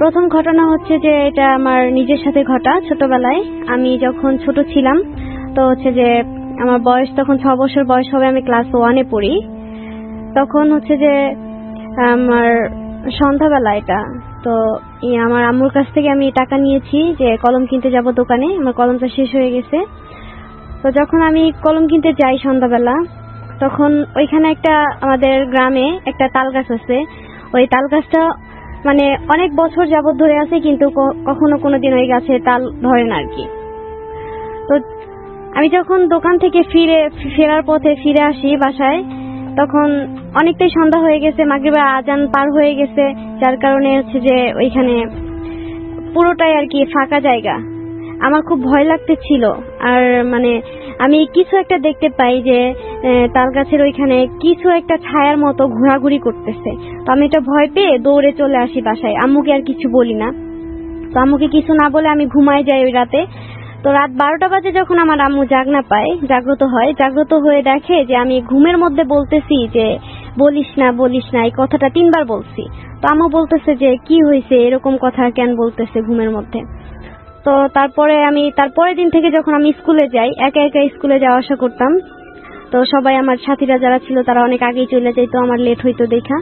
প্রথম ঘটনা হচ্ছে যে এটা আমার নিজের সাথে ঘটা। ছোটবেলায় আমি যখন ছোট ছিলাম, তো হচ্ছে যে আমার বয়স তখন 6 বছর বয়স হবে, আমি ক্লাস 1-এ পড়ি। তখন হচ্ছে যে আমার সন্ধ্যাবেলা এটা, তো আমার আম্মুর কাছ থেকে আমি টাকা নিয়েছি যে কলম কিনতে যাব দোকানে, আমার কলমটা শেষ হয়ে গেছে। তো যখন আমি কলম কিনতে যাই সন্ধ্যাবেলা, তখন ওইখানে একটা আমাদের গ্রামে একটা তাল গাছ আছে। ওই তাল গাছটা মানে অনেক বছর যাবত ধরে আছে, কিন্তু কখনো কোনোদিন ওই গাছে তাল ধরে না আর কি। তো আমি যখন দোকান থেকে ফেরার পথে ফিরে আসি বাসায়, তখন অনেকটাই সন্ধ্যা হয়ে গেছে, মাগরিবের আজান পার হয়ে গেছে, যার কারণে হচ্ছে যে ওইখানে পুরোটাই আর কি ফাঁকা জায়গা। আমার খুব ভয় লাগতেছিল, আর মানে আমি কিছু একটা দেখতে পাই যে তাল গাছের ওইখানে কিছু একটা ছায়ার মতো ঘোরাঘুরি করতেছে। তো আমি এটা ভয় পেয়ে দৌড়ে চলে আসি বাসায়, আম্মুকে আর কিছু বলি না। তো আম্মুকে কিছু না বলে আমি ঘুমাই যাই ওই রাতে। তো রাত 12টা বাজে যখন আমার আম্মু জাগ্রত হয়ে দেখে যে আমি ঘুমের মধ্যে বলতেছি যে বলিস না এই কথাটা 3বার বলছি। তো আম্মু বলতেছে যে কি হয়েছে, এরকম কথা কেন বলতেছে ঘুমের মধ্যে। তো তারপরের দিন থেকে যখন আমি স্কুলে যাই, একা একা স্কুলে যাওয়া আসা করতাম। তো সবাই আমার সাথীরা যারা ছিল তারা অনেক আগেই চলে যাইতো, আমার লেট হইতো দেখা।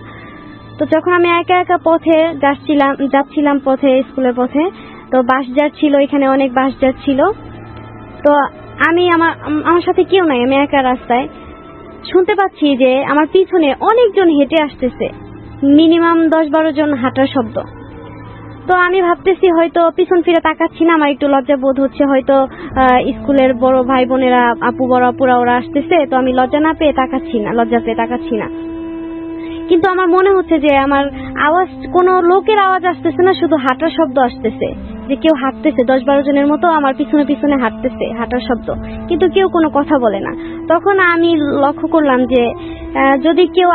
তো যখন আমি একা একা পথে যাচ্ছিলাম পথে, স্কুলের পথে, তো বাস যাচ্ছিল, এখানে অনেক বাস যাচ্ছিল। তো আমি আমার সাথে কেউ নাই, আমি একা রাস্তায় শুনতে পাচ্ছি যে আমার পিছনে অনেকজন হেঁটে আসতেছে, মিনিমাম 10-12 জন হাঁটার শব্দ। তো আমি ভাবতেছি হয়তো পিছন ফিরে তাকাচ্ছি না, আমার একটু লজ্জা বোধ হচ্ছে, হয়তো স্কুলের বড় ভাই বোনেরা, আপু বড় আপুরা ওরা আসতেছে, তো আমি লজ্জা পেয়ে তাকাচ্ছি না। কিন্তু আমার মনে হচ্ছে যে আমার আওয়াজ, কোনো লোকের আওয়াজ আসতেছে না, শুধু হাঁটার শব্দ আসতেছে, যে কেউ হাঁটতেছে 10-12 জনের মতো আমার পিছনে পিছনে হাঁটতেছে, হাঁটার শব্দ, কিন্তু কেউ কোনো কথা বলে না। তখন আমি লক্ষ্য করলাম যে যদি কেউ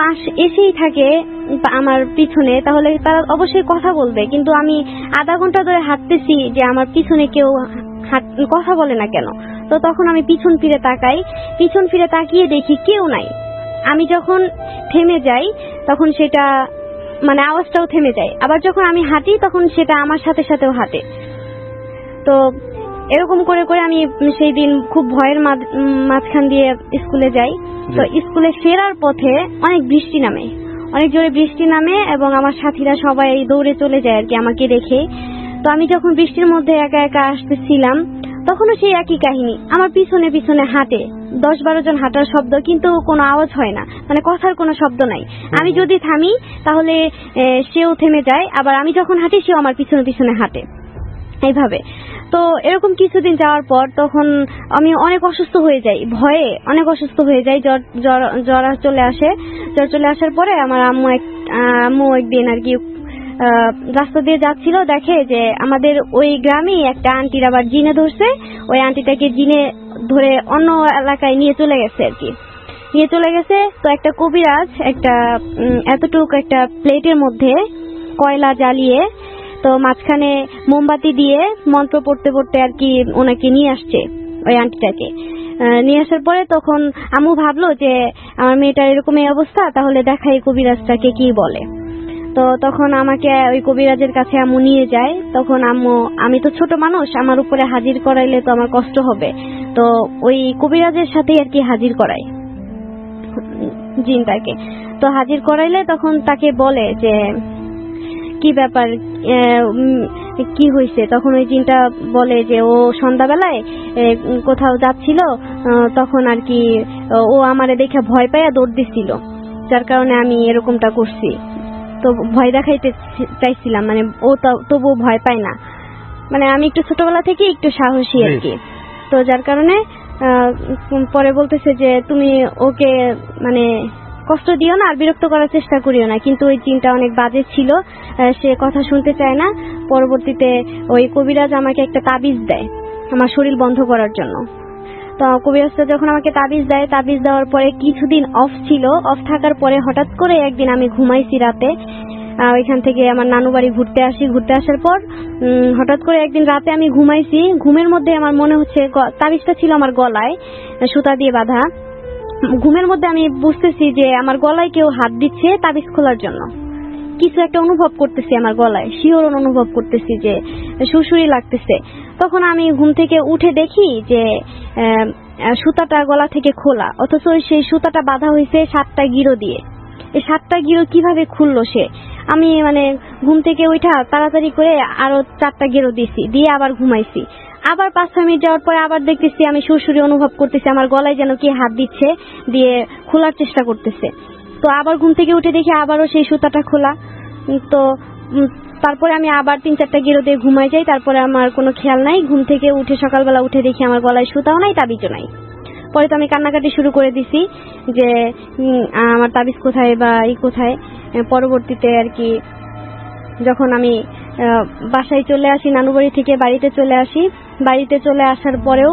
এসেই থাকে আমার পিছনে, তাহলে তারা অবশ্যই কথা বলবে, কিন্তু আমি আধা ঘন্টা ধরে হাঁটতেছি যে আমার পিছনে কেউ কথা বলে না কেন। তো তখন আমি পিছন ফিরে তাকিয়ে দেখি কেউ নাই। আমি যখন থেমে যাই তখন সেটা মানে আওয়াজটাও থেমে যায়, আবার যখন আমি হাঁটি তখন সেটা আমার সাথে সাথেও হাঁটে। তো এরকম করে করে আমি সেই দিন খুব ভয়ের মাঝখান দিয়ে স্কুলে যাই। তো স্কুলে ফেরার পথে অনেক জোরে বৃষ্টি নামে এবং আমার সাথীরা সবাই দৌড়ে চলে যায় আর কি আমাকে রেখে। তো আমি যখন বৃষ্টির মধ্যে একা একা আসতেছিলাম, তখনও সেই একই কাহিনী, আমার পিছনে পিছনে হাঁটে 10-12 জন হাঁটার শব্দ, কিন্তু কোনো আওয়াজ হয় না, মানে কথার কোনো শব্দ নাই। আমি যদি থামি তাহলে সেও থেমে যায়, আবার আমি যখন হাঁটি সেও আমার পিছনে পিছনে হাঁটে, এইভাবে। তো এরকম কিছুদিন যাওয়ার পর তখন আমি অনেক অসুস্থ হয়ে যাই, ভয়ে অনেক অসুস্থ হয়ে যাই, জ্বর চলে আসার পরে আমার আম্মু একদিন আর কি রাস্তা দিয়ে যাচ্ছিল, দেখে যে আমাদের ওই গ্রামে একটা আন্টির আবার জিনে ধরছে। ওই আন্টিটাকে জিনে ধরে অন্য এলাকায় নিয়ে চলে গেছে। তো একটা কবিরাজ এতটুকু একটা প্লেটের মধ্যে কয়লা জ্বালিয়ে, তো মাঝখানে মোমবাতি দিয়ে মন্ত্র পড়তে পড়তে আর কি ওনাকে নিয়ে আসছে, ওই আন্টিটাকে নিয়ে আসার পরে তখন আম্মু ভাবলো যে আমার মেয়েটার এরকম এই অবস্থা, তাহলে দেখাই কবিরাজটাকে কি বলে। তো তখন আমাকে ওই কবিরাজের কাছে আম্মু নিয়ে যায়। তখন আমি তো ছোট মানুষ, আমার উপরে হাজির করাইলে তো আমার কষ্ট হবে, তো ওই কবিরাজের সাথেই আর কি হাজির করায় জিনটাকে। তো হাজির করাইলে তখন তাকে বলে যে কি ব্যাপার, কি হয়েছে। তখন ওই জিনটা বলে যে ও সন্ধ্যাবেলায় কোথাও যাচ্ছিল, তখন আর কি ও আমারে দেখে ভয় পাইয়া দৌড় দিছিল, যার কারণে আমি এরকমটা করছি। তো ভয় দেখাইতে চাইছিলাম, মানে ও তবুও ভয় পায় না, মানে আমি একটু ছোটবেলা থেকে একটু সাহসী আর কি। তো যার কারণে পরে বলতেছে যে তুমি ওকে মানে কষ্ট দিও না আর বিরক্ত করার চেষ্টা করিও না, কিন্তু ওই জিনটা অনেক বাজে ছিল, সে কথা শুনতে চায় না। পরবর্তীতে ওই কবিরাজ আমাকে একটা তাবিজ দেয় আমার শরীর বন্ধ করার জন্য। তো কবিরাজটা যখন আমাকে তাবিজ দেওয়ার পরে কিছুদিন অফ থাকার পরে হঠাৎ করে একদিন আমি ঘুমাইছি রাতে, ওইখান থেকে আমার নানু বাড়ি ঘুরতে আসার পর হঠাৎ করে একদিন রাতে আমি ঘুমাইছি, ঘুমের মধ্যে আমার মনে হচ্ছে তাবিজটা ছিল আমার গলায় সুতা দিয়ে বাঁধা। ঘুমের মধ্যে আমি বুঝতেছি যে আমার গলায় কেউ হাত দিচ্ছে তাবিজ খোলার জন্য, কিছু একটা অনুভব করতেছি আমার গলায়, শিহরণ অনুভব করতেছি যে সুরসুরি লাগতেছে। তখন আমি ঘুম থেকে উঠে দেখি যে সুতাটা গলা থেকে খোলা, অথচ সেই সুতাটা বাঁধা হয়েছে 7টা গিরো দিয়ে। এই 7টা গিরো কিভাবে খুললো সে? আমি মানে ঘুম থেকে উঠা তাড়াতাড়ি করে আরো 4টা গিরো দিছি, দিয়ে আবার ঘুমাইছি। আবার 5-6 মিনিট যাওয়ার পরে আবার দেখতেছি আমি সুরসুরি অনুভব করতেছি, আমার গলায় যেন কি হাত দিচ্ছে, দিয়ে খোলার চেষ্টা করতেছে। তো আবার ঘুম থেকে উঠে দেখি আবারও সেই সুতাটা খোলা। তো তারপরে আমি আবার 3-4টা গিরো দিয়ে ঘুমাই যাই। তারপরে আমার কোনো খেয়াল নাই, ঘুম থেকে উঠে সকালবেলা উঠে দেখি আমার গলায় সুতাও নাই, তাবিজও নাই। পরে তো আমি কান্নাকাটি শুরু করে দিছি যে আমার তাবিজ কোথায় বা কোথায়। পরবর্তীতে আর কি যখন আমি বাসায় চলে আসি, নানু বাড়ি থেকে বাড়িতে চলে আসি, বাড়িতে চলে আসার পরেও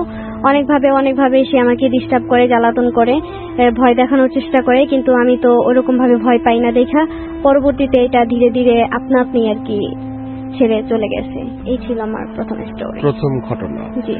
অনেকভাবে সে আমাকে ডিস্টার্ব করে, জ্বালাতন করে, ভয় দেখানোর চেষ্টা করে, কিন্তু আমি তো ওরকম ভাবে ভয় পাই না দেখা পরবর্তীতে এটা ধীরে ধীরে আপনা আপনি আর কি ছেড়ে চলে গেছে। এই ছিল আমার প্রথম স্টোরি, প্রথম ঘটনা। জি।